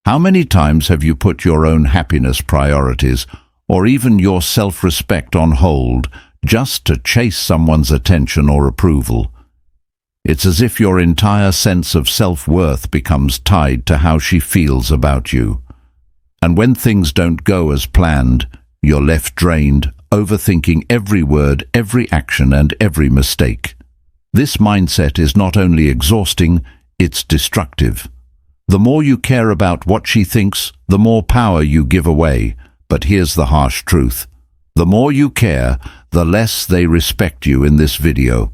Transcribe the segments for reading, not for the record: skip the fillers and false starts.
How many times have you put your own happiness priorities, or even your self-respect on hold, just to chase someone's attention or approval? It's as if your entire sense of self-worth becomes tied to how she feels about you. And when things don't go as planned, you're left drained, overthinking every word, every action, and every mistake. This mindset is not only exhausting, it's destructive. The more you care about what she thinks, the more power you give away. But here's the harsh truth. The more you care, the less they respect you in this video.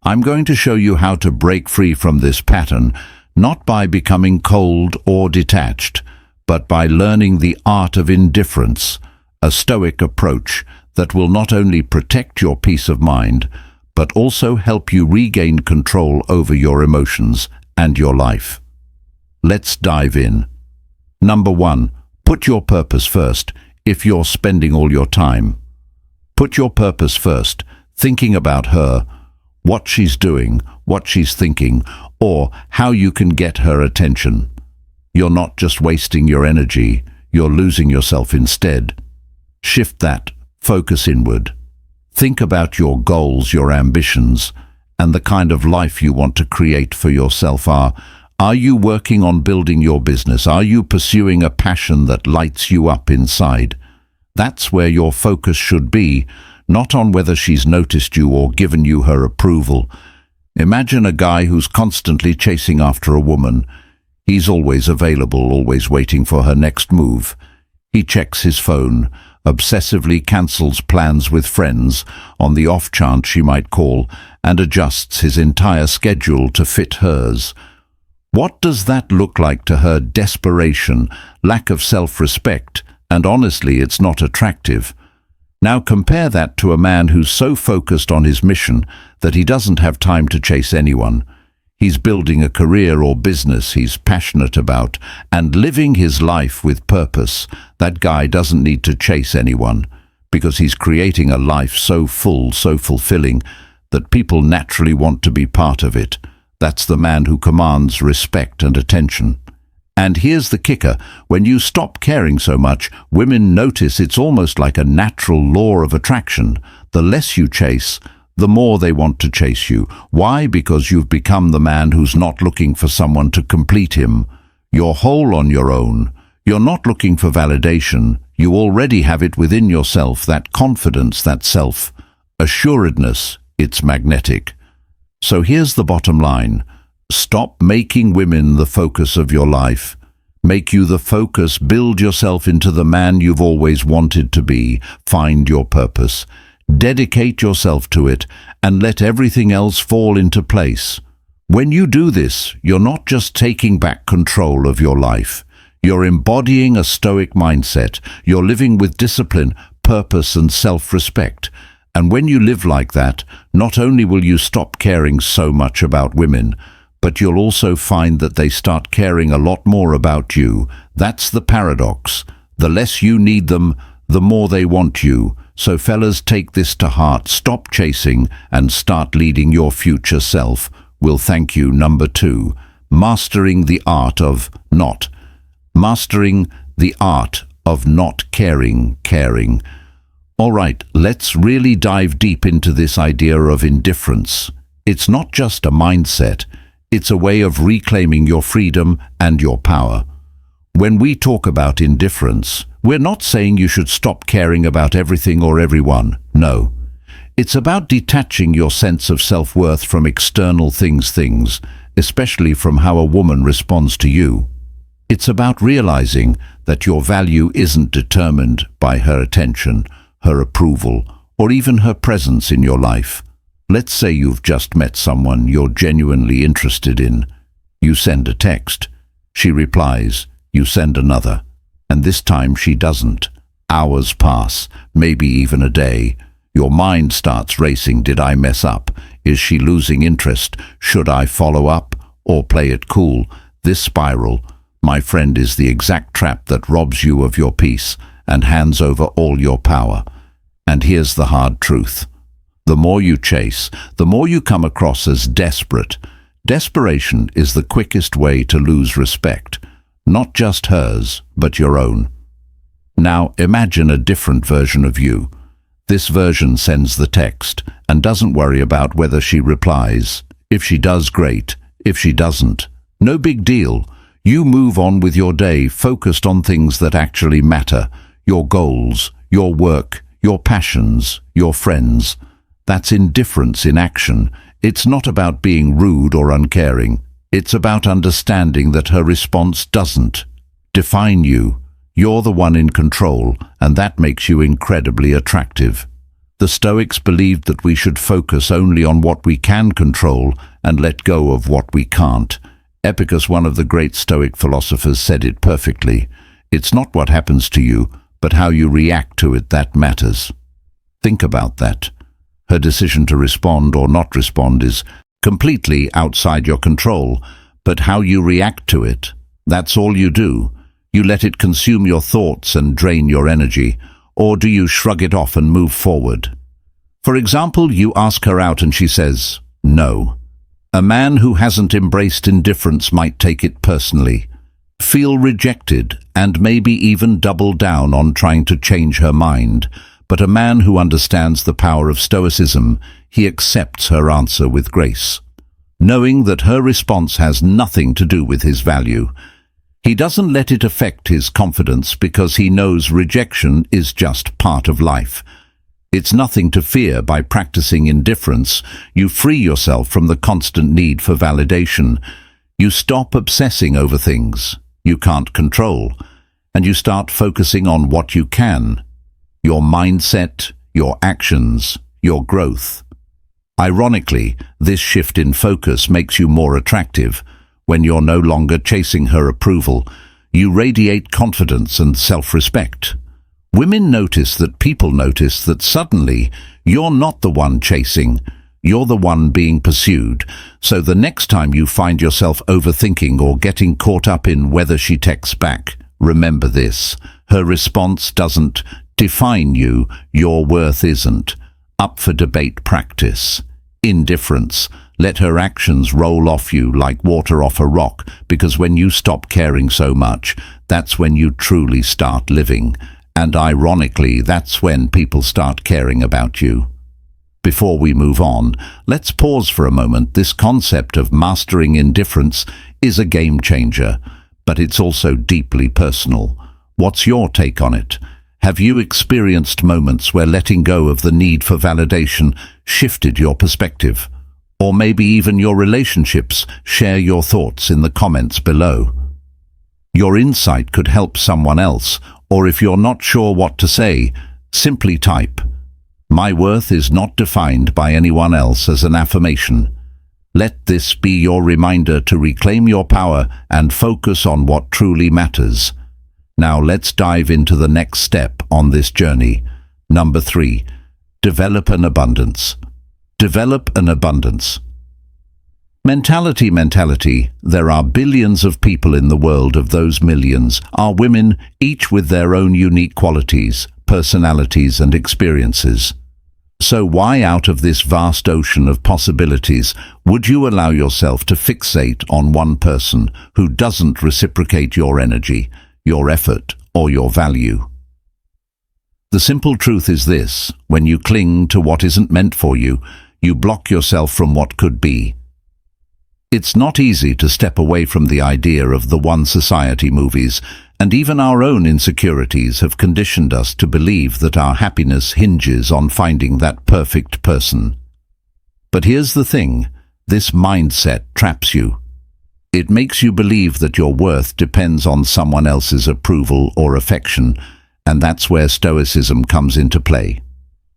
I'm going to show you how to break free from this pattern, not by becoming cold or detached, but by learning the art of indifference, a Stoic approach that will not only protect your peace of mind, but also help you regain control over your emotions and your life. Let's dive in. Number 1. Put your purpose first if you're spending all your time. Put your purpose first, thinking about her, what she's doing, what she's thinking, or how you can get her attention. You're not just wasting your energy, you're losing yourself instead. Shift that, focus inward. Think about your goals, your ambitions, and the kind of life you want to create for yourself. Are you working on building your business? Are you pursuing a passion that lights you up inside? That's where your focus should be, not on whether she's noticed you or given you her approval. Imagine a guy who's constantly chasing after a woman. He's always available, always waiting for her next move. He checks his phone, obsessively cancels plans with friends on the off chance she might call, and adjusts his entire schedule to fit hers. What does that look like to her? Desperation, lack of self-respect, and honestly, it's not attractive. Now compare that to a man who's so focused on his mission that he doesn't have time to chase anyone. He's building a career or business he's passionate about and living his life with purpose. That guy doesn't need to chase anyone because he's creating a life so full, so fulfilling that people naturally want to be part of it. That's the man who commands respect and attention. And here's the kicker. When you stop caring so much, women notice it's almost like a natural law of attraction. The less you chase, the more they want to chase you. Why? Because you've become the man who's not looking for someone to complete him. You're whole on your own. You're not looking for validation. You already have it within yourself, that confidence, that self-assuredness. It's magnetic. So here's the bottom line. Stop making women the focus of your life. Make you the focus. Build yourself into the man you've always wanted to be. Find your purpose. Dedicate yourself to it and let everything else fall into place. When you do this, you're not just taking back control of your life. You're embodying a Stoic mindset. You're living with discipline, purpose, and self-respect. And when you live like that, not only will you stop caring so much about women, but you'll also find that they start caring a lot more about you. That's the paradox. The less you need them, the more they want you. So fellas, take this to heart. Stop chasing and start leading your future self. We'll thank you. Number 2, mastering the art of not. Mastering the art of not caring. All right, let's really dive deep into this idea of indifference. It's not just a mindset. It's a way of reclaiming your freedom and your power. When we talk about indifference, we're not saying you should stop caring about everything or everyone. No. It's about detaching your sense of self-worth from external things, especially from how a woman responds to you. It's about realizing that your value isn't determined by her attention, her approval, or even her presence in your life. Let's say you've just met someone you're genuinely interested in. You send a text. She replies. You send another. And this time she doesn't. Hours pass, maybe even a day. Your mind starts racing. Did I mess up? Is she losing interest? Should I follow up or play it cool? This spiral, my friend, is the exact trap that robs you of your peace and hands over all your power. And here's the hard truth. The more you chase, the more you come across as desperate. Desperation is the quickest way to lose respect. not just hers, but your own. Now imagine a different version of you. This version sends the text and doesn't worry about whether she replies. If she does, great. If she doesn't, no big deal. You move on with your day, focused on things that actually matter, your goals, your work, your passions, your friends. That's indifference in action. It's not about being rude or uncaring. It's about understanding that her response doesn't define you. You're the one in control, and that makes you incredibly attractive. The Stoics believed that we should focus only on what we can control and let go of what we can't. Epicus, one of the great Stoic philosophers, said it perfectly. It's not what happens to you, but how you react to it that matters. Think about that. Her decision to respond or not respond is completely outside your control, but how you react to it, that's all you do. You let it consume your thoughts and drain your energy, or do you shrug it off and move forward? For example, you ask her out and she says, no. A man who hasn't embraced indifference might take it personally, feel rejected, and maybe even double down on trying to change her mind. But a man who understands the power of Stoicism, he accepts her answer with grace, knowing that her response has nothing to do with his value. He doesn't let it affect his confidence because he knows rejection is just part of life. It's nothing to fear. By practicing indifference, you free yourself from the constant need for validation. You stop obsessing over things you can't control, and you start focusing on what you can: your mindset, your actions, your growth. Ironically, this shift in focus makes you more attractive. When you're no longer chasing her approval, you radiate confidence and self-respect. Women notice that people notice that suddenly you're not the one chasing, you're the one being pursued. So the next time you find yourself overthinking or getting caught up in whether she texts back, remember this: her response doesn't define you, your worth isn't up for debate. Practice indifference. Let her actions roll off you like water off a rock, because when you stop caring so much, that's when you truly start living. And ironically, that's when people start caring about you. Before we move on, let's pause for a moment. This concept of mastering indifference is a game changer, but it's also deeply personal. What's your take on it? Have you experienced moments where letting go of the need for validation shifted your perspective? Or maybe even your relationships? Share your thoughts in the comments below. Your insight could help someone else, or if you're not sure what to say, simply type, "My worth is not defined by anyone else," as an affirmation. Let this be your reminder to reclaim your power and focus on what truly matters. Now let's dive into the next step on this journey. Number 3, develop an abundance. Develop an abundance. Mentality. There are billions of people in the world. Of those millions are women, each with their own unique qualities, personalities, and experiences. So why, out of this vast ocean of possibilities, would you allow yourself to fixate on one person who doesn't reciprocate your energy, your effort, or your value? The simple truth is this: when you cling to what isn't meant for you, you block yourself from what could be. It's not easy to step away from the idea of the one society. Movies and even our own insecurities have conditioned us to believe that our happiness hinges on finding that perfect person. But here's the thing: this mindset traps you. It makes you believe that your worth depends on someone else's approval or affection, and that's where Stoicism comes into play.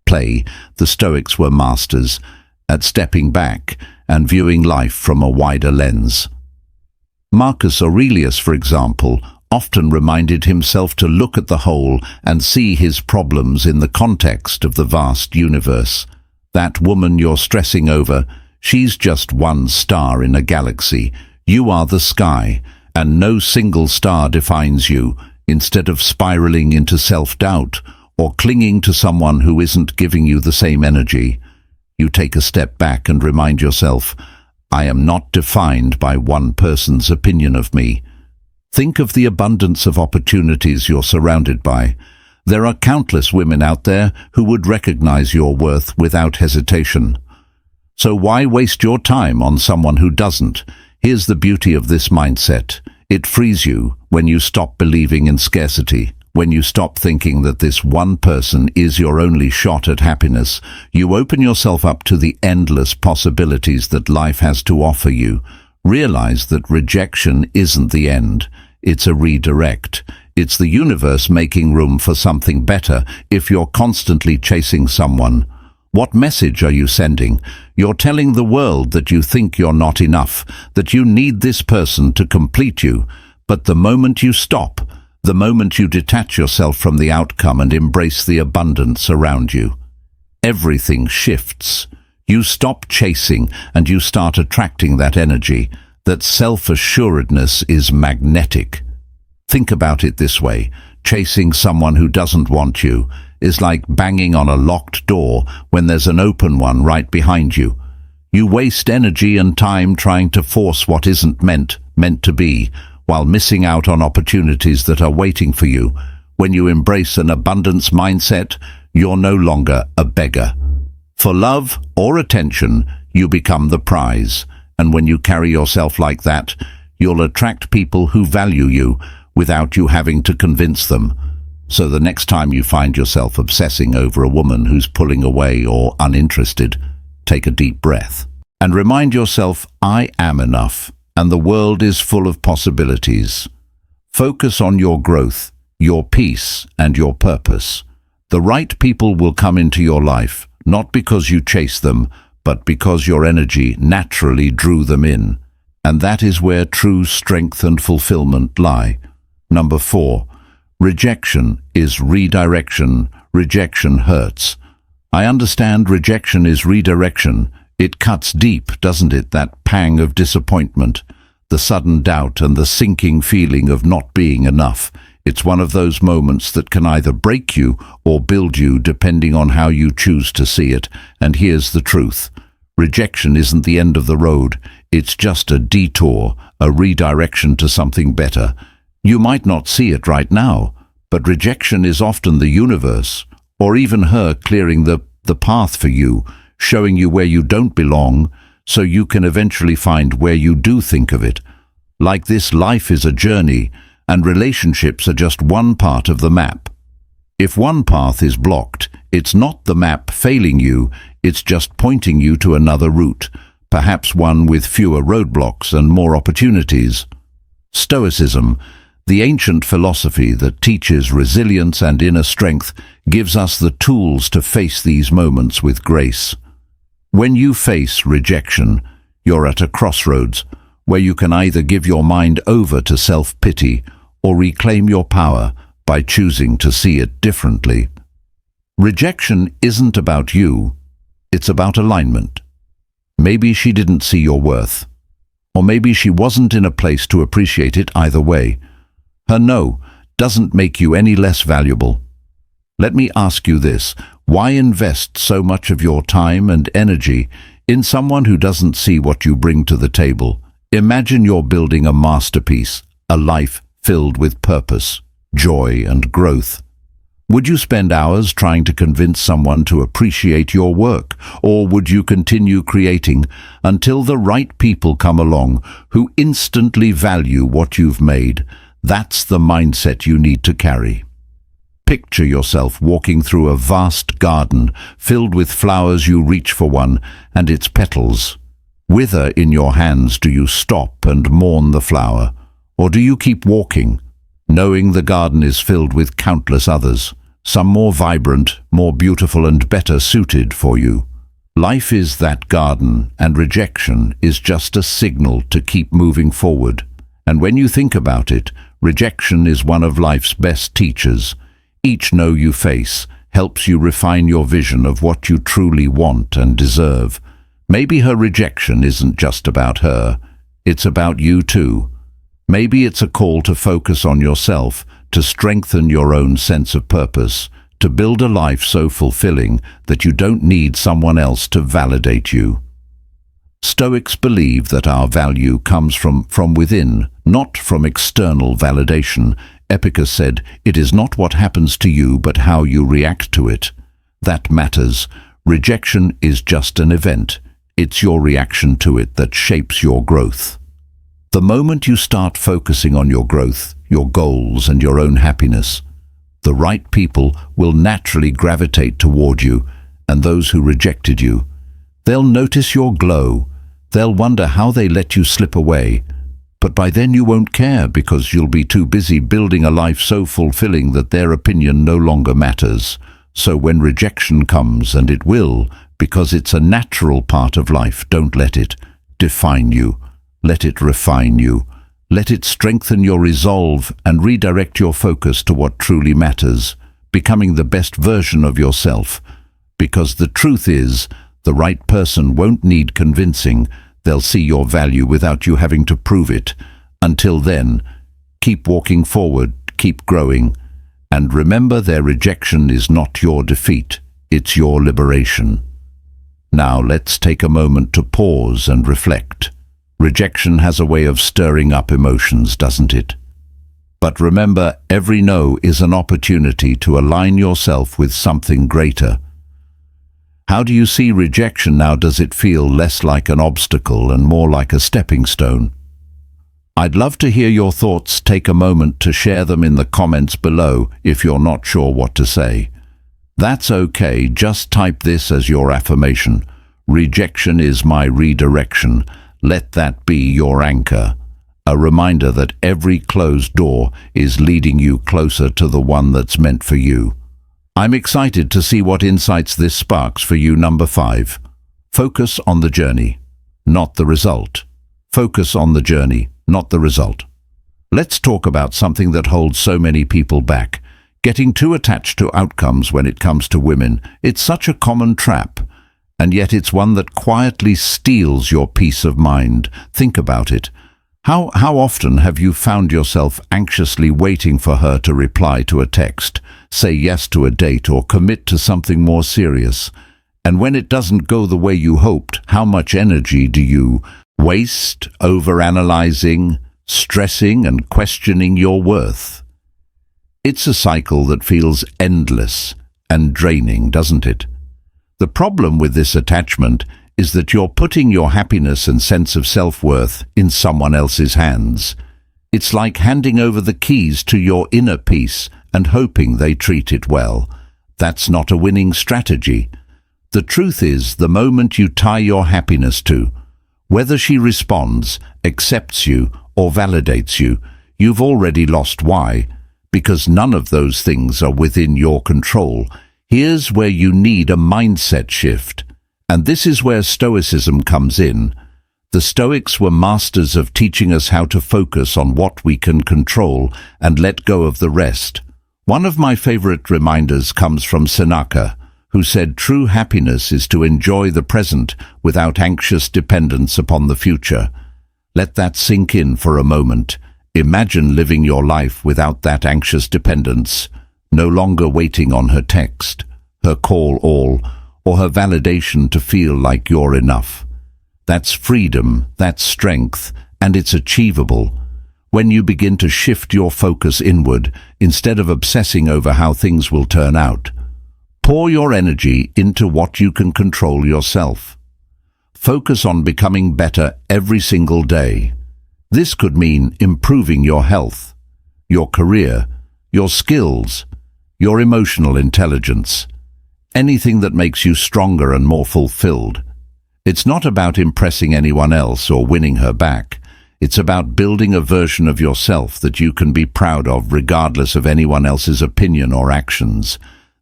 The Stoics were masters at stepping back and viewing life from a wider lens. Marcus Aurelius, for example, often reminded himself to look at the whole and see his problems in the context of the vast universe. That woman you're stressing over, she's just one star in a galaxy. You are the sky, and no single star defines you. Instead of spiraling into self-doubt or clinging to someone who isn't giving you the same energy, you take a step back and remind yourself, I am not defined by one person's opinion of me. Think of the abundance of opportunities you're surrounded by. There are countless women out there who would recognize your worth without hesitation. So why waste your time on someone who doesn't? Here's the beauty of this mindset. It frees you when you stop believing in scarcity. When you stop thinking that this one person is your only shot at happiness, you open yourself up to the endless possibilities that life has to offer you. Realize that rejection isn't the end. It's a redirect. It's the universe making room for something better. If you're constantly chasing someone, what message are you sending? You're telling the world that you think you're not enough, that you need this person to complete you. But the moment you stop, the moment you detach yourself from the outcome and embrace the abundance around you, everything shifts. You stop chasing and you start attracting that energy. That self-assuredness is magnetic. Think about it this way. Chasing someone who doesn't want you is like banging on a locked door when there's an open one right behind you. You waste energy and time trying to force what isn't meant to be, while missing out on opportunities that are waiting for you. When you embrace an abundance mindset, you're no longer a beggar. For love or attention, you become the prize. And when you carry yourself like that, you'll attract people who value you without you having to convince them. So the next time you find yourself obsessing over a woman who's pulling away or uninterested, take a deep breath and remind yourself, I am enough, and the world is full of possibilities. Focus on your growth, your peace, and your purpose. The right people will come into your life, not because you chase them, but because your energy naturally drew them in. And that is where true strength and fulfillment lie. Number 4, rejection is redirection. Rejection hurts. I understand rejection is redirection. It cuts deep, doesn't it? That pang of disappointment, the sudden doubt and the sinking feeling of not being enough. It's one of those moments that can either break you or build you depending on how you choose to see it. And here's the truth. Rejection isn't the end of the road. It's just a detour, a redirection to something better. You might not see it right now, but rejection is often the universe, or even her clearing the path for you, showing you where you don't belong, so you can eventually find where you do think of it. Like this, life is a journey, and relationships are just one part of the map. If one path is blocked, it's not the map failing you, it's just pointing you to another route, perhaps one with fewer roadblocks and more opportunities. Stoicism, the ancient philosophy that teaches resilience and inner strength, gives us the tools to face these moments with grace. When you face rejection, you're at a crossroads where you can either give your mind over to self-pity or reclaim your power by choosing to see it differently. Rejection isn't about you, it's about alignment. Maybe she didn't see your worth, or maybe she wasn't in a place to appreciate it either way. Her no doesn't make you any less valuable. Let me ask you this. Why invest so much of your time and energy in someone who doesn't see what you bring to the table? Imagine you're building a masterpiece, a life filled with purpose, joy, and growth. Would you spend hours trying to convince someone to appreciate your work, or would you continue creating until the right people come along who instantly value what you've made? That's the mindset you need to carry. Picture yourself walking through a vast garden filled with flowers. You reach for one, and its petals wither in your hands. Do you stop and mourn the flower, or do you keep walking, knowing the garden is filled with countless others, some more vibrant, more beautiful, and better suited for you? Life is that garden, and rejection is just a signal to keep moving forward. And when you think about it, rejection is one of life's best teachers. Each no you face helps you refine your vision of what you truly want and deserve. Maybe her rejection isn't just about her, it's about you too. Maybe it's a call to focus on yourself, to strengthen your own sense of purpose, to build a life so fulfilling that you don't need someone else to validate you. Stoics believe that our value comes from within, not from external validation. Epicurus said, "It is not what happens to you, but how you react to it. That matters. Rejection is just an event. It's your reaction to it that shapes your growth." The moment you start focusing on your growth, your goals, and your own happiness, the right people will naturally gravitate toward you, and those who rejected you, they'll notice your glow. They'll wonder how they let you slip away. But by then you won't care, because you'll be too busy building a life so fulfilling that their opinion no longer matters. So when rejection comes, and it will, because it's a natural part of life, don't let it define you. Let it refine you. Let it strengthen your resolve and redirect your focus to what truly matters, becoming the best version of yourself. Because the truth is, the right person won't need convincing. They'll see your value without you having to prove it. Until then, keep walking forward, keep growing, and remember, their rejection is not your defeat, it's your liberation. Now let's take a moment to pause and reflect. Rejection has a way of stirring up emotions, doesn't it? But remember, every no is an opportunity to align yourself with something greater. How do you see rejection now? Does it feel less like an obstacle and more like a stepping stone? I'd love to hear your thoughts. Take a moment to share them in the comments below if you're not sure what to say. That's okay, just type this as your affirmation. Rejection is my redirection. Let that be your anchor. A reminder that every closed door is leading you closer to the one that's meant for you. I'm excited to see what insights this sparks for you. Number 5. Focus on the journey, not the result. Focus on the journey, not the result. Let's talk about something that holds so many people back. Getting too attached to outcomes when it comes to women. It's such a common trap, and yet it's one that quietly steals your peace of mind. Think about it. How often have you found yourself anxiously waiting for her to reply to a text, say yes to a date, or commit to something more serious? And when it doesn't go the way you hoped, how much energy do you waste overanalyzing, stressing, and questioning your worth? It's a cycle that feels endless and draining, doesn't it? The problem with this attachment is that you're putting your happiness and sense of self-worth in someone else's hands. It's like handing over the keys to your inner peace and hoping they treat it well. That's not a winning strategy. The truth is, the moment you tie your happiness to, whether she responds, accepts you, or validates you, you've already lost. Why? Because none of those things are within your control. Here's where you need a mindset shift. And this is where Stoicism comes in. The Stoics were masters of teaching us how to focus on what we can control and let go of the rest. One of my favorite reminders comes from Seneca, who said true happiness is to enjoy the present without anxious dependence upon the future. Let that sink in for a moment. Imagine living your life without that anxious dependence, no longer waiting on her text, her call or her validation to feel like you're enough. That's freedom, that's strength, and it's achievable. When you begin to shift your focus inward, instead of obsessing over how things will turn out, pour your energy into what you can control yourself. Focus on becoming better every single day. This could mean improving your health, your career, your skills, your emotional intelligence, anything that makes you stronger and more fulfilled. It's not about impressing anyone else or winning her back. It's about building a version of yourself that you can be proud of regardless of anyone else's opinion or actions.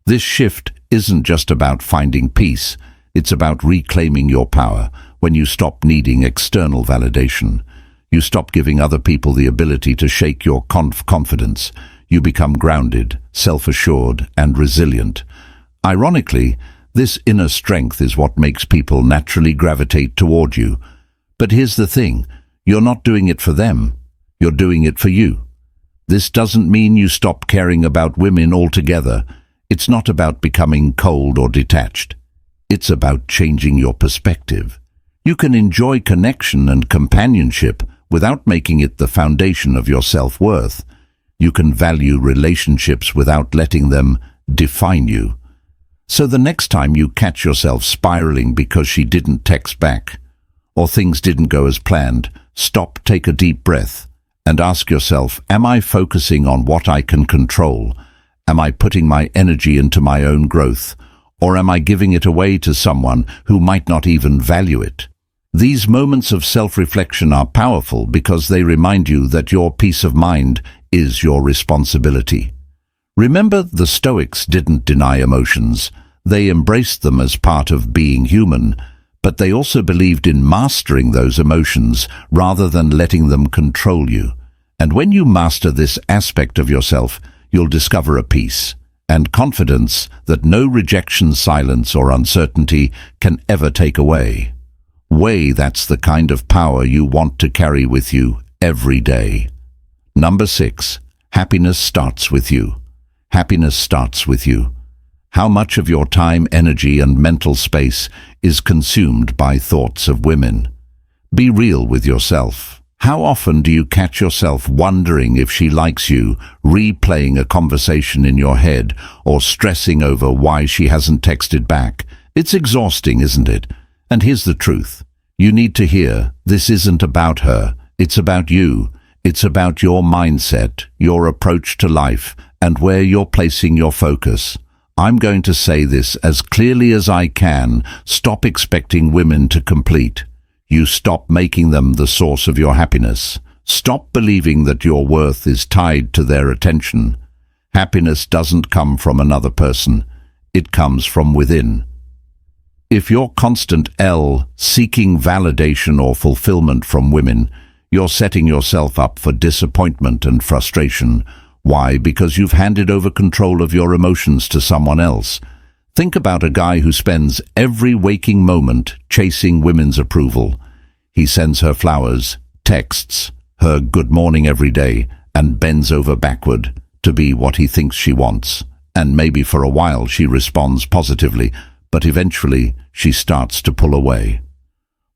This shift isn't just about finding peace. It's about reclaiming your power. When you stop needing external validation, you stop giving other people the ability to shake your confidence. You become grounded, self-assured, and resilient. Ironically, this inner strength is what makes people naturally gravitate toward you. But here's the thing, you're not doing it for them, you're doing it for you. This doesn't mean you stop caring about women altogether. It's not about becoming cold or detached. It's about changing your perspective. You can enjoy connection and companionship without making it the foundation of your self-worth. You can value relationships without letting them define you. So the next time you catch yourself spiraling because she didn't text back, or things didn't go as planned, stop, take a deep breath, and ask yourself, am I focusing on what I can control? Am I putting my energy into my own growth? Or am I giving it away to someone who might not even value it? These moments of self-reflection are powerful because they remind you that your peace of mind is your responsibility. Remember, the Stoics didn't deny emotions. They embraced them as part of being human, but they also believed in mastering those emotions rather than letting them control you. And when you master this aspect of yourself, you'll discover a peace and confidence that no rejection, silence, or uncertainty can ever take away. That's the kind of power you want to carry with you every day. Number 6. Happiness starts with you. Happiness starts with you. How much of your time, energy, and mental space is consumed by thoughts of women? Be real with yourself. How often do you catch yourself wondering if she likes you, replaying a conversation in your head, or stressing over why she hasn't texted back? It's exhausting, isn't it? And here's the truth. You need to hear, this isn't about her. It's about you. It's about your mindset, your approach to life, and where you're placing your focus. I'm going to say this as clearly as I can. Stop expecting women to complete. You stop making them the source of your happiness. Stop believing that your worth is tied to their attention. Happiness doesn't come from another person. It comes from within. If you're constant seeking validation or fulfillment from women, you're setting yourself up for disappointment and frustration. Why? Because you've handed over control of your emotions to someone else. Think about a guy who spends every waking moment chasing women's approval. He sends her flowers, texts her good morning every day, and bends over backward to be what he thinks she wants. And maybe for a while she responds positively, but eventually she starts to pull away.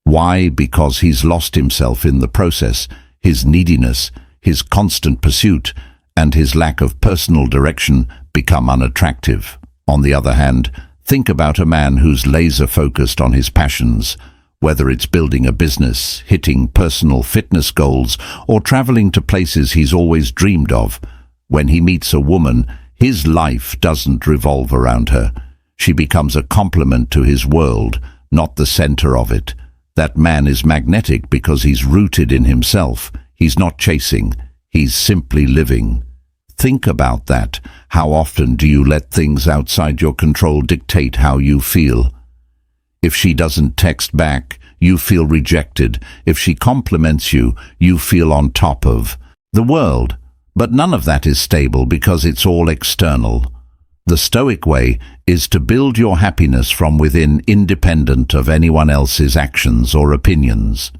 Why? Because he's lost himself in the process. His neediness, his constant pursuit, and his lack of personal direction become unattractive. On the other hand, think about a man who's laser-focused on his passions, whether it's building a business, hitting personal fitness goals, or traveling to places he's always dreamed of. When he meets a woman, his life doesn't revolve around her. She becomes a complement to his world, not the center of it. That man is magnetic because he's rooted in himself. He's not chasing. He's simply living. Think about that. How often do you let things outside your control dictate how you feel? If she doesn't text back, you feel rejected. If she compliments you, you feel on top of the world. But none of that is stable because it's all external. The Stoic way is to build your happiness from within, independent of anyone else's actions or opinions.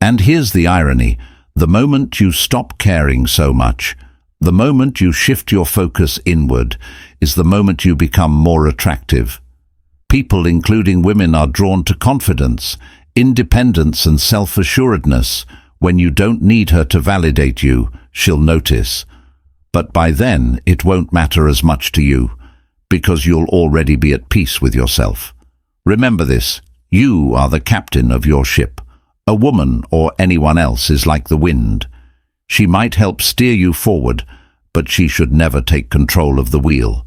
And here's the irony. The moment you stop caring so much, the moment you shift your focus inward, is the moment you become more attractive. People, including women, are drawn to confidence, independence, and self-assuredness. When you don't need her to validate you, she'll notice. But by then, it won't matter as much to you, because you'll already be at peace with yourself. Remember this, you are the captain of your ship. A woman or anyone else is like the wind. She might help steer you forward, but she should never take control of the wheel.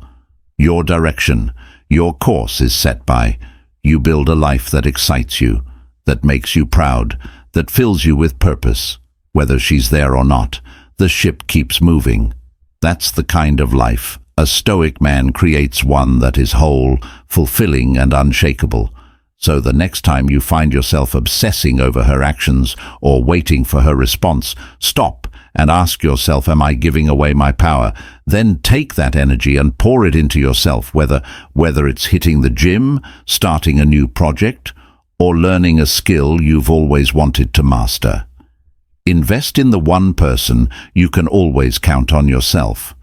Your direction, your course is set by. You build a life that excites you, that makes you proud, that fills you with purpose. Whether she's there or not, the ship keeps moving. That's the kind of life. A Stoic man creates one that is whole, fulfilling, and unshakable. So the next time you find yourself obsessing over her actions or waiting for her response, stop and ask yourself, am I giving away my power? Then take that energy and pour it into yourself, whether it's hitting the gym, starting a new project, or learning a skill you've always wanted to master. Invest in the one person you can always count on, yourself.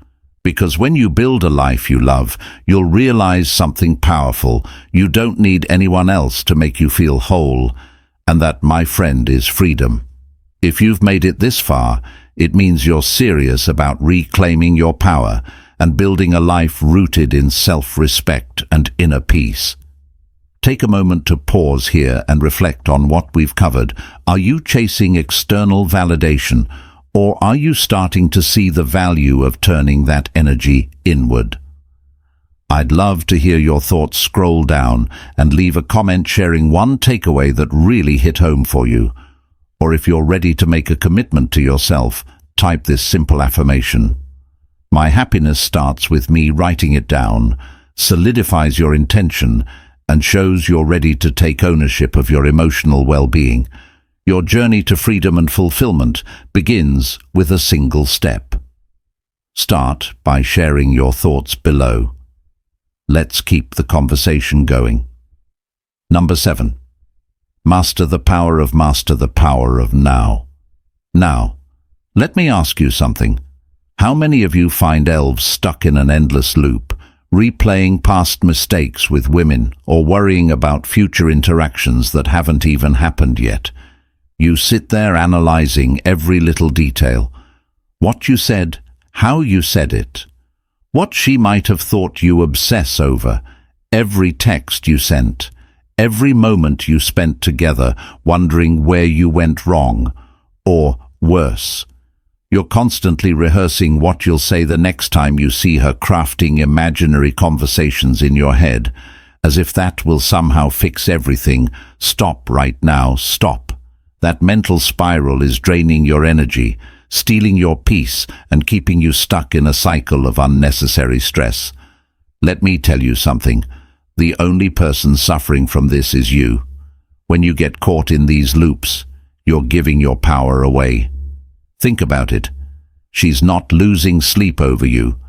Because when you build a life you love, you'll realize something powerful. You don't need anyone else to make you feel whole. And that, my friend, is freedom. If you've made it this far, it means you're serious about reclaiming your power and building a life rooted in self-respect and inner peace. Take a moment to pause here and reflect on what we've covered. Are you chasing external validation, or are you starting to see the value of turning that energy inward? I'd love to hear your thoughts. Scroll down and leave a comment sharing one takeaway that really hit home for you. Or if you're ready to make a commitment to yourself, type this simple affirmation. My happiness starts with me. Writing it down solidifies your intention and shows you're ready to take ownership of your emotional well-being. Your journey to freedom and fulfillment begins with a single step. Start by sharing your thoughts below. Let's keep the conversation going. Number 7. Master the power of now. Now, let me ask you something. How many of you find elves stuck in an endless loop, replaying past mistakes with women or worrying about future interactions that haven't even happened yet? You sit there analyzing every little detail. What you said, how you said it, what she might have thought. You obsess over every text you sent, every moment you spent together, wondering where you went wrong, or worse, you're constantly rehearsing what you'll say the next time you see her, crafting imaginary conversations in your head, as if that will somehow fix everything. Stop right now, stop. That mental spiral is draining your energy, stealing your peace, and keeping you stuck in a cycle of unnecessary stress. Let me tell you something. The only person suffering from this is you. When you get caught in these loops, you're giving your power away. Think about it. She's not losing sleep over you,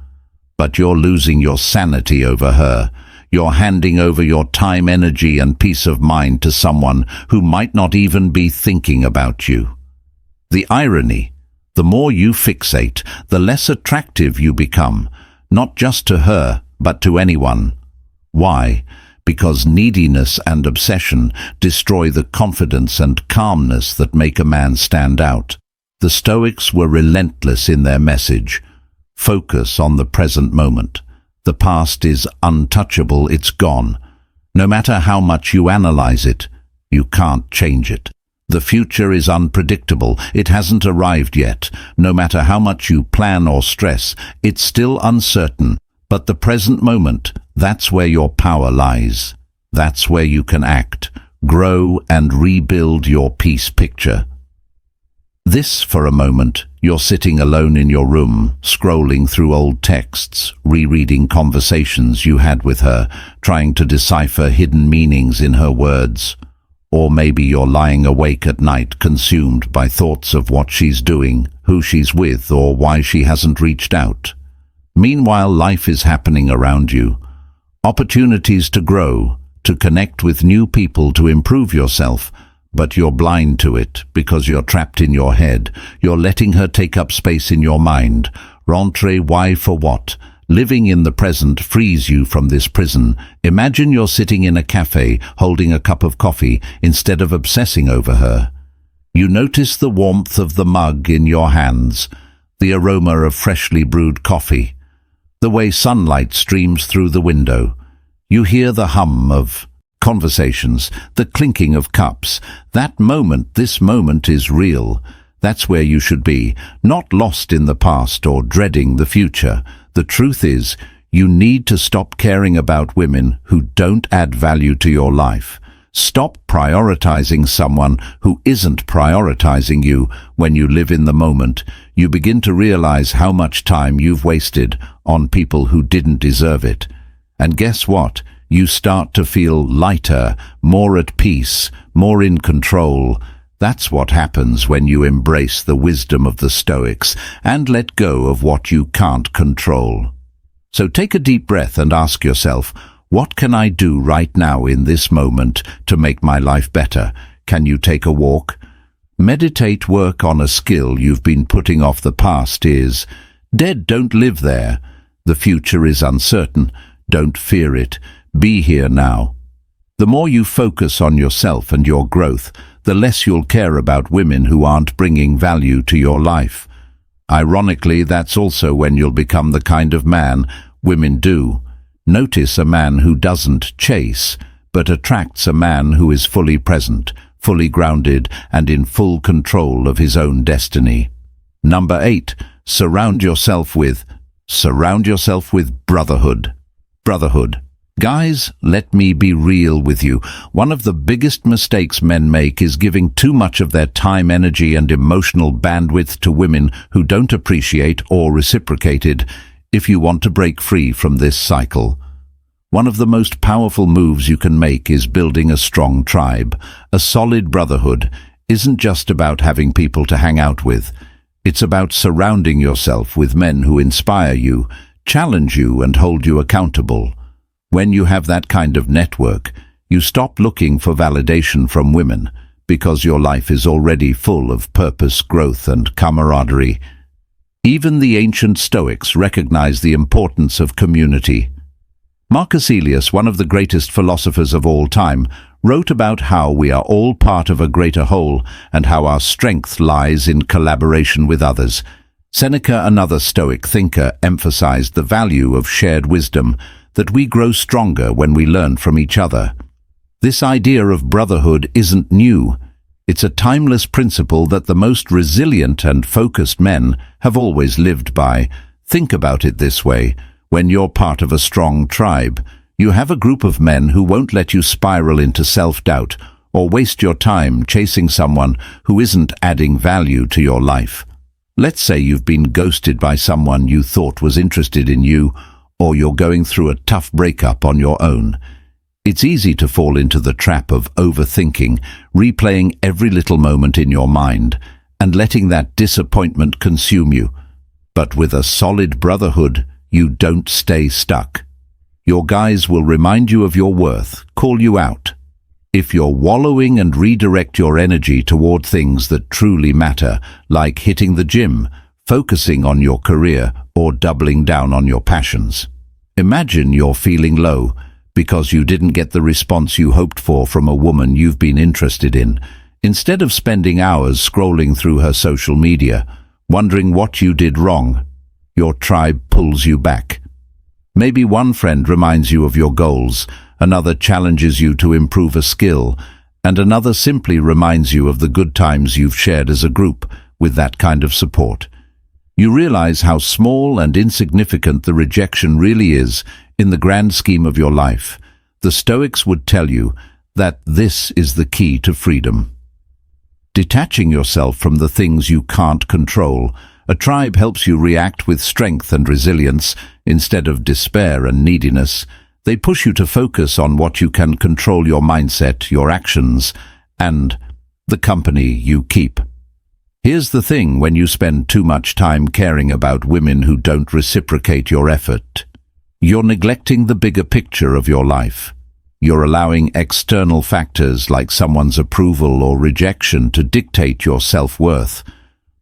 but you're losing your sanity over her. You're handing over your time, energy, and peace of mind to someone who might not even be thinking about you. The irony: the more you fixate, the less attractive you become, not just to her, but to anyone. Why? Because neediness and obsession destroy the confidence and calmness that make a man stand out. The Stoics were relentless in their message. Focus on the present moment. The past is untouchable, it's gone. No matter how much you analyze it, you can't change it. The future is unpredictable, it hasn't arrived yet. No matter how much you plan or stress, it's still uncertain. But the present moment, that's where your power lies. That's where you can act, grow, and rebuild your peace picture. This, for a moment, you're sitting alone in your room, scrolling through old texts, rereading conversations you had with her, trying to decipher hidden meanings in her words. Or maybe you're lying awake at night, consumed by thoughts of what she's doing, who she's with, or why she hasn't reached out. Meanwhile, life is happening around you. Opportunities to grow, to connect with new people, to improve yourself. But you're blind to it because you're trapped in your head. You're letting her take up space in your mind. Rentre, why, for what? Living in the present frees you from this prison. Imagine you're sitting in a cafe, holding a cup of coffee, instead of obsessing over her. You notice the warmth of the mug in your hands, the aroma of freshly brewed coffee, the way sunlight streams through the window. You hear the hum of conversations, the clinking of cups. That moment, this moment, is real. That's where you should be, not lost in the past or dreading the future. The truth is, you need to stop caring about women who don't add value to your life. Stop prioritizing someone who isn't prioritizing you. When you live in the moment, you begin to realize how much time you've wasted on people who didn't deserve it. And guess what? You start to feel lighter, more at peace, more in control. That's what happens when you embrace the wisdom of the Stoics and let go of what you can't control. So take a deep breath and ask yourself, what can I do right now in this moment to make my life better? Can you take a walk? Meditate, work on a skill you've been putting off. The past is dead, don't live there. The future is uncertain, don't fear it. Be here now. The more you focus on yourself and your growth, the less you'll care about women who aren't bringing value to your life. Ironically, that's also when you'll become the kind of man women do. Notice a man who doesn't chase, but attracts a man who is fully present, fully grounded, and in full control of his own destiny. Number 8. Surround yourself with brotherhood. Brotherhood. Guys, let me be real with you. One of the biggest mistakes men make is giving too much of their time, energy, and emotional bandwidth to women who don't appreciate or reciprocate it. If you want to break free from this cycle, one of the most powerful moves you can make is building a strong tribe. A solid brotherhood isn't just about having people to hang out with. It's about surrounding yourself with men who inspire you, challenge you, and hold you accountable. When you have that kind of network, you stop looking for validation from women because your life is already full of purpose, growth, and camaraderie. Even the ancient Stoics recognized the importance of community. Marcus Aurelius, one of the greatest philosophers of all time, wrote about how we are all part of a greater whole and how our strength lies in collaboration with others. Seneca, another Stoic thinker, emphasized the value of shared wisdom, that we grow stronger when we learn from each other. This idea of brotherhood isn't new. It's a timeless principle that the most resilient and focused men have always lived by. Think about it this way. When you're part of a strong tribe, you have a group of men who won't let you spiral into self-doubt or waste your time chasing someone who isn't adding value to your life. Let's say you've been ghosted by someone you thought was interested in you, or you're going through a tough breakup on your own. It's easy to fall into the trap of overthinking, replaying every little moment in your mind, and letting that disappointment consume you. But with a solid brotherhood, you don't stay stuck. Your guys will remind you of your worth, call you out. If you're wallowing, and redirect your energy toward things that truly matter, like hitting the gym, focusing on your career, or doubling down on your passions. Imagine you're feeling low because you didn't get the response you hoped for from a woman you've been interested in. Instead of spending hours scrolling through her social media, wondering what you did wrong, your tribe pulls you back. Maybe one friend reminds you of your goals, another challenges you to improve a skill, and another simply reminds you of the good times you've shared as a group. With that kind of support, you realize how small and insignificant the rejection really is in the grand scheme of your life. The Stoics would tell you that this is the key to freedom. Detaching yourself from the things you can't control. A tribe helps you react with strength and resilience instead of despair and neediness. They push you to focus on what you can control: your mindset, your actions, and the company you keep. Here's the thing: when you spend too much time caring about women who don't reciprocate your effort, you're neglecting the bigger picture of your life. You're allowing external factors like someone's approval or rejection to dictate your self-worth.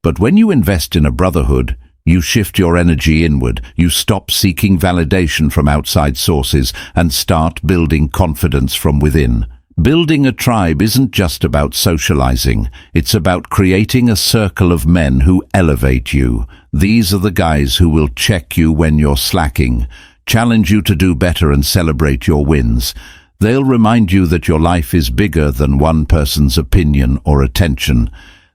But when you invest in a brotherhood, you shift your energy inward. You stop seeking validation from outside sources and start building confidence from within. Building a tribe isn't just about socializing. It's about creating a circle of men who elevate you. These are the guys who will check you when you're slacking, challenge you to do better, and celebrate your wins. They'll remind you that your life is bigger than one person's opinion or attention.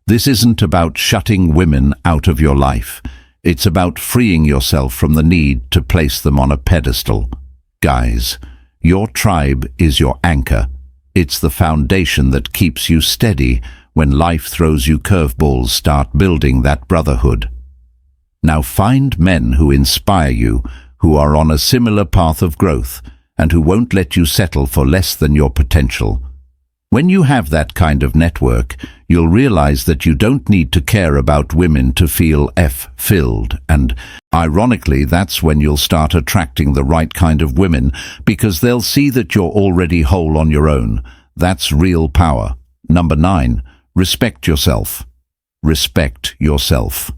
This isn't about shutting women out of your life. It's about freeing yourself from the need to place them on a pedestal. Guys, your tribe is your anchor. It's the foundation that keeps you steady when life throws you curveballs. Start building that brotherhood. Now find men who inspire you, who are on a similar path of growth, and who won't let you settle for less than your potential. When you have that kind of network, you'll realize that you don't need to care about women to feel F-filled, and ironically, that's when you'll start attracting the right kind of women, because they'll see that you're already whole on your own. That's real power. Number 9, respect yourself. Respect yourself.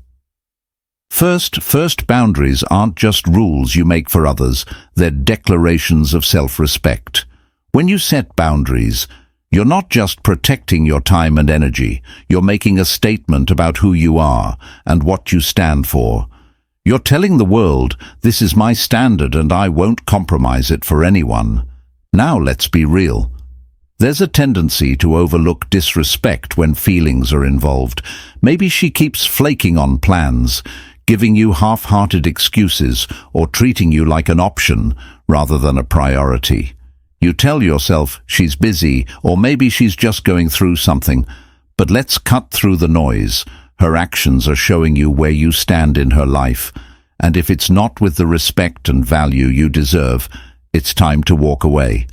First, boundaries aren't just rules you make for others, they're declarations of self-respect. When you set boundaries, You're not just protecting your time and energy, you're making a statement about who you are and what you stand for. You're telling the world, this is my standard and I won't compromise it for anyone. Now let's be real. There's a tendency to overlook disrespect when feelings are involved. Maybe she keeps flaking on plans, giving you half-hearted excuses, or treating you like an option rather than a priority. You tell yourself she's busy, or maybe she's just going through something. But let's cut through the noise. Her actions are showing you where you stand in her life. And if it's not with the respect and value you deserve, it's time to walk away.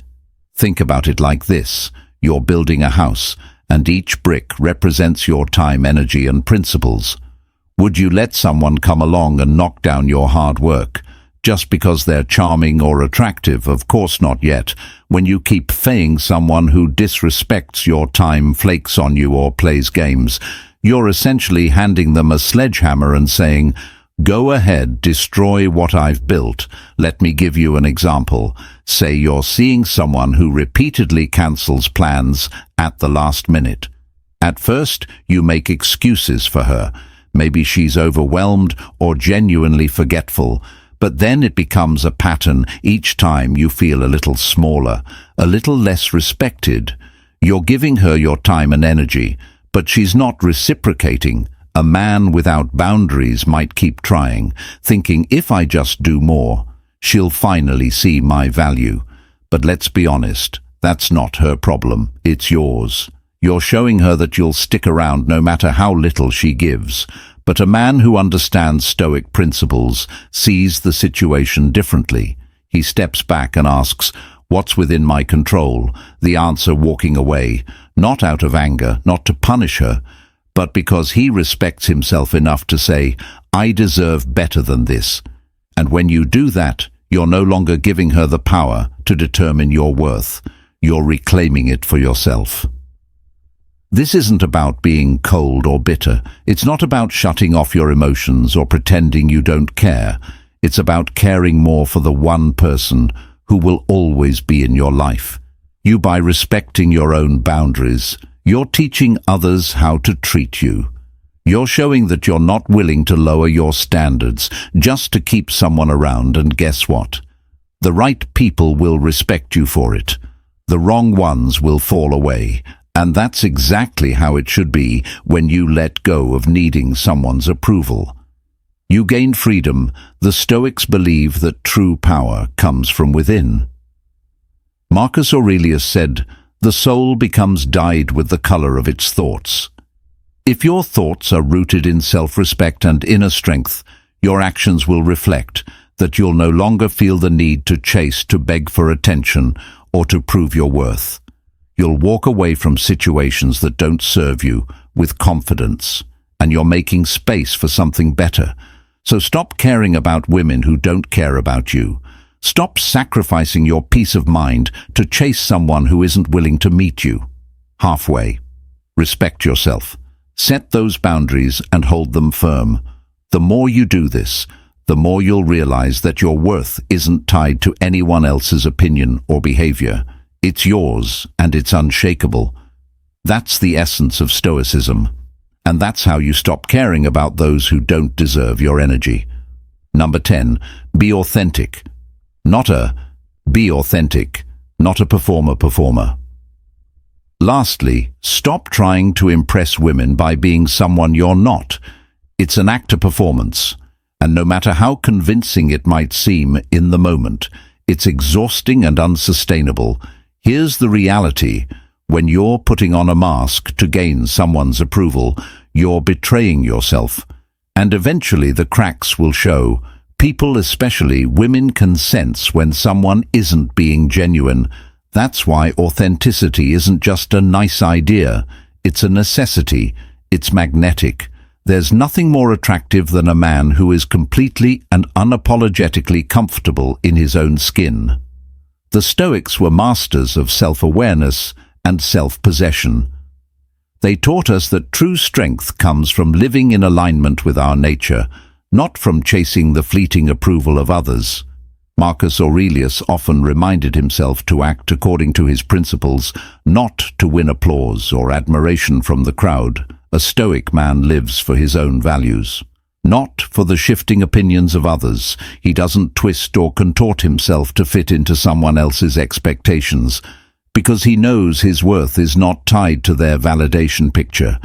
Think about it like this. You're building a house, and each brick represents your time, energy, and principles. Would you let someone come along and knock down your hard work? Just because they're charming or attractive? Of course not yet. When you keep paying someone who disrespects your time, flakes on you, or plays games, you're essentially handing them a sledgehammer and saying, "Go ahead, destroy what I've built." Let me give you an example. Say you're seeing someone who repeatedly cancels plans at the last minute. At first, you make excuses for her. Maybe she's overwhelmed or genuinely forgetful. But then it becomes a pattern. Each time you feel a little smaller, a little less respected. You're giving her your time and energy, but she's not reciprocating. A man without boundaries might keep trying, thinking, if I just do more, she'll finally see my value. But let's be honest, that's not her problem, it's yours. You're showing her that you'll stick around no matter how little she gives. But a man who understands Stoic principles sees the situation differently. He steps back and asks, what's within my control? The answer, walking away, not out of anger, not to punish her, but because he respects himself enough to say, I deserve better than this. And when you do that, you're no longer giving her the power to determine your worth. You're reclaiming it for yourself. This isn't about being cold or bitter. It's not about shutting off your emotions or pretending you don't care. It's about caring more for the one person who will always be in your life. By respecting your own boundaries, you're teaching others how to treat you. You're showing that you're not willing to lower your standards just to keep someone around, and guess what? The right people will respect you for it. The wrong ones will fall away. And that's exactly how it should be when you let go of needing someone's approval. You gain freedom. The Stoics believe that true power comes from within. Marcus Aurelius said, "The soul becomes dyed with the color of its thoughts." If your thoughts are rooted in self-respect and inner strength, your actions will reflect that you'll no longer feel the need to chase, to beg for attention, or to prove your worth. You'll walk away from situations that don't serve you with confidence, and you're making space for something better. So stop caring about women who don't care about you. Stop sacrificing your peace of mind to chase someone who isn't willing to meet you halfway. Respect yourself. Set those boundaries and hold them firm. The more you do this, the more you'll realize that your worth isn't tied to anyone else's opinion or behavior. It's yours, and it's unshakable. That's the essence of Stoicism. And that's how you stop caring about those who don't deserve your energy. Number 10, be authentic. Be authentic, not a performer. Lastly, stop trying to impress women by being someone you're not. It's an act of performance. And no matter how convincing it might seem in the moment, it's exhausting and unsustainable. Here's the reality. When you're putting on a mask to gain someone's approval, you're betraying yourself. And eventually the cracks will show. People, especially women, can sense when someone isn't being genuine. That's why authenticity isn't just a nice idea. It's a necessity. It's magnetic. There's nothing more attractive than a man who is completely and unapologetically comfortable in his own skin. The Stoics were masters of self-awareness and self-possession. They taught us that true strength comes from living in alignment with our nature, not from chasing the fleeting approval of others. Marcus Aurelius often reminded himself to act according to his principles, not to win applause or admiration from the crowd. A Stoic man lives for his own values, not for the shifting opinions of others. He doesn't twist or contort himself to fit into someone else's expectations, because he knows his worth is not tied to their validation picture.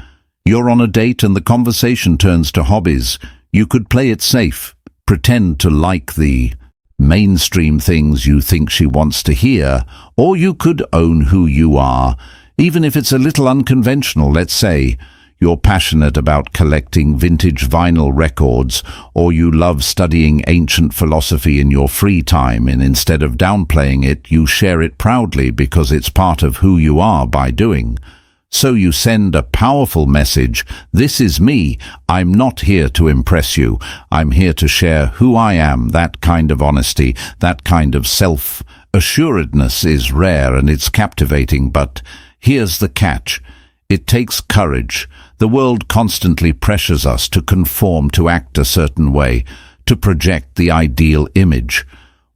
You're on a date and the conversation turns to hobbies. You could play it safe, pretend to like the mainstream things you think she wants to hear, or you could own who you are, even if it's a little unconventional. Let's say you're passionate about collecting vintage vinyl records, or you love studying ancient philosophy in your free time, and instead of downplaying it, you share it proudly because it's part of who you are by doing. So you send a powerful message. This is me. I'm not here to impress you. I'm here to share who I am. That kind of honesty, that kind of self-assuredness is rare and it's captivating, but here's the catch. It takes courage. The world constantly pressures us to conform, to act a certain way, to project the ideal image.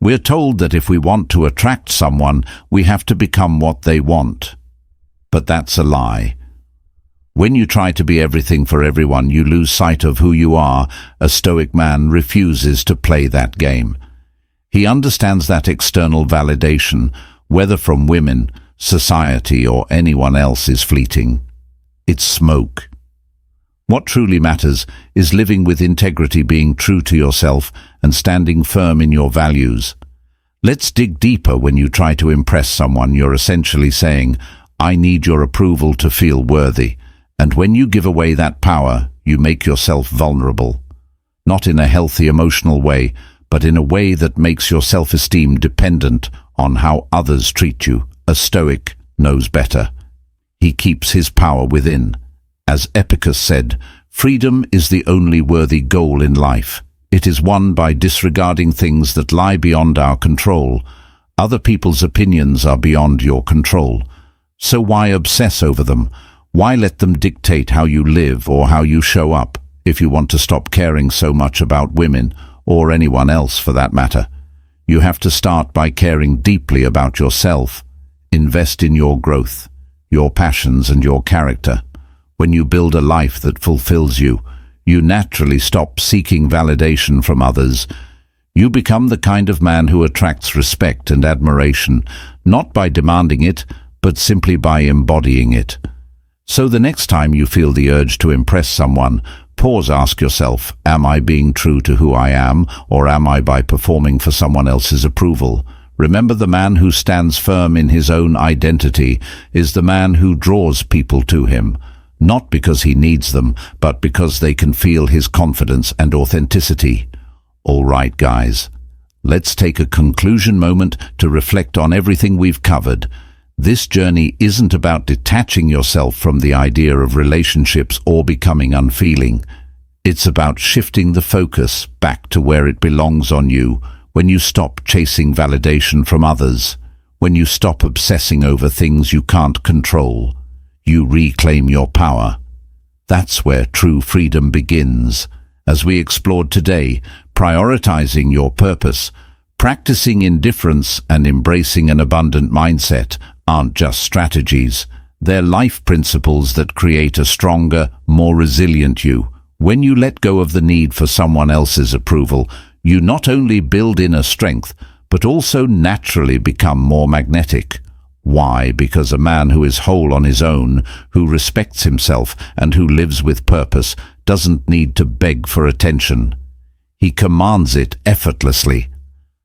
We're told that if we want to attract someone, we have to become what they want. But that's a lie. When you try to be everything for everyone, you lose sight of who you are. A Stoic man refuses to play that game. He understands that external validation, whether from women, society, or anyone else, is fleeting. It's smoke. What truly matters is living with integrity, being true to yourself, and standing firm in your values. Let's dig deeper. When you try to impress someone, you're essentially saying, I need your approval to feel worthy. And when you give away that power, you make yourself vulnerable. Not in a healthy emotional way, but in a way that makes your self-esteem dependent on how others treat you. A Stoic knows better. He keeps his power within. As Epicurus said, freedom is the only worthy goal in life. It is won by disregarding things that lie beyond our control. Other people's opinions are beyond your control. So why obsess over them? Why let them dictate how you live or how you show up? If you want to stop caring so much about women, or anyone else for that matter, you have to start by caring deeply about yourself. Invest in your growth, your passions and your character. When you build a life that fulfills you, you naturally stop seeking validation from others. You become the kind of man who attracts respect and admiration, not by demanding it, but simply by embodying it. So the next time you feel the urge to impress someone, pause, ask yourself, am I being true to who I am, or am I by performing for someone else's approval? Remember, the man who stands firm in his own identity is the man who draws people to him, not because he needs them, but because they can feel his confidence and authenticity. All right, guys, let's take a conclusion moment to reflect on everything we've covered. This journey isn't about detaching yourself from the idea of relationships or becoming unfeeling. It's about shifting the focus back to where it belongs on you. When you stop chasing validation from others, when you stop obsessing over things you can't control, you reclaim your power. That's where true freedom begins. As we explored today, prioritizing your purpose, practicing indifference, and embracing an abundant mindset aren't just strategies. They're life principles that create a stronger, more resilient you. When you let go of the need for someone else's approval, you not only build inner strength, but also naturally become more magnetic. Why? Because a man who is whole on his own, who respects himself, and who lives with purpose doesn't need to beg for attention. He commands it effortlessly.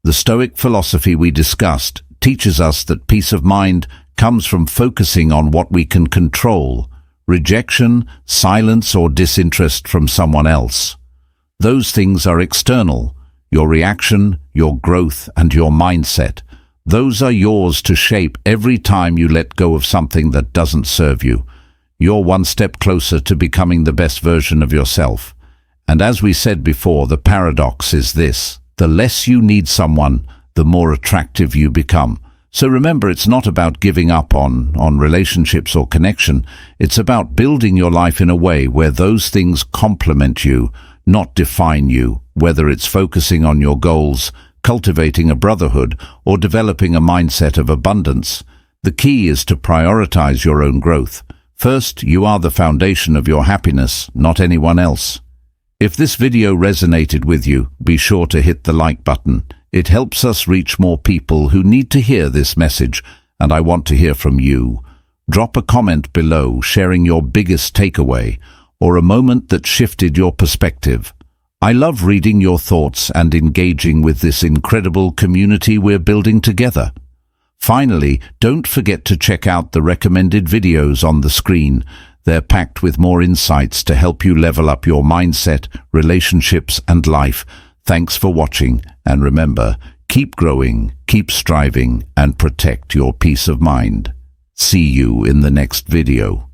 The Stoic philosophy we discussed teaches us that peace of mind comes from focusing on what we can control. Rejection, silence, or disinterest from someone else, those things are external. Your reaction, your growth, and your mindset, those are yours to shape. Every time you let go of something that doesn't serve you, you're one step closer to becoming the best version of yourself. And as we said before, the paradox is this: the less you need someone, the more attractive you become. So remember, it's not about giving up on relationships or connection. It's about building your life in a way where those things complement you, not define you. Whether it's focusing on your goals, cultivating a brotherhood, or developing a mindset of abundance. The key is to prioritize your own growth. First, you are the foundation of your happiness, not anyone else. If this video resonated with you, be sure to hit the like button. It helps us reach more people who need to hear this message, and I want to hear from you. Drop a comment below sharing your biggest takeaway or a moment that shifted your perspective. I love reading your thoughts and engaging with this incredible community we're building together. Finally, don't forget to check out the recommended videos on the screen. They're packed with more insights to help you level up your mindset, relationships, and life. Thanks for watching, and remember, keep growing, keep striving, and protect your peace of mind. See you in the next video.